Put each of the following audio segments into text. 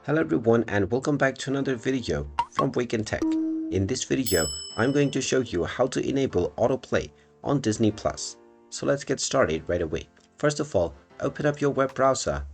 Hello everyone and welcome back to another video from Wake&Tech. In this video, I'm going to show you how to enable autoplay on Disney+. So let's get started right away. First of all, open up your web browser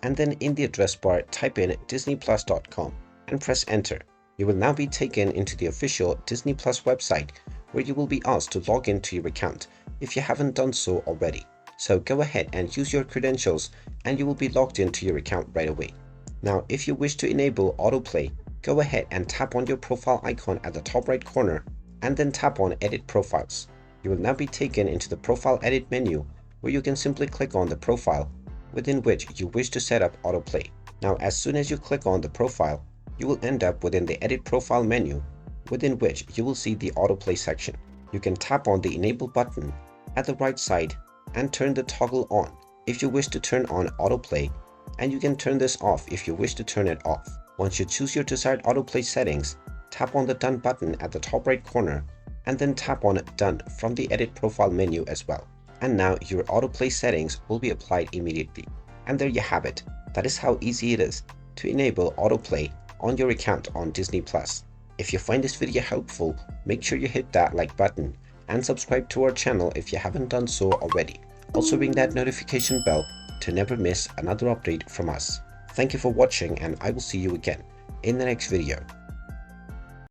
and then in the address bar type in disneyplus.com and press enter. You will now be taken into the official Disney Plus website where you will be asked to log into your account if you haven't done so already. So go ahead and use your credentials and you will be logged into your account right away. Now, if you wish to enable autoplay, go ahead and tap on your profile icon at the top right corner and then tap on Edit Profiles. You will now be taken into the Profile Edit menu where you can simply click on the profile within which you wish to set up autoplay. Now, as soon as you click on the profile, you will end up within the Edit Profile menu within which you will see the autoplay section. You can tap on the Enable button at the right side and turn the toggle on if you wish to turn on autoplay, and you can turn this off if you wish to turn it off. Once you choose your desired autoplay settings, tap on the Done button at the top right corner and then tap on Done from the Edit Profile menu as well. And now your autoplay settings will be applied immediately. And there you have it. That is how easy it is to enable autoplay on your account on Disney+. If you find this video helpful, make sure you hit that like button and subscribe to our channel if you haven't done so already. Also ring that notification bell to never miss another update from us. Thank you for watching and I will see you again in the next video.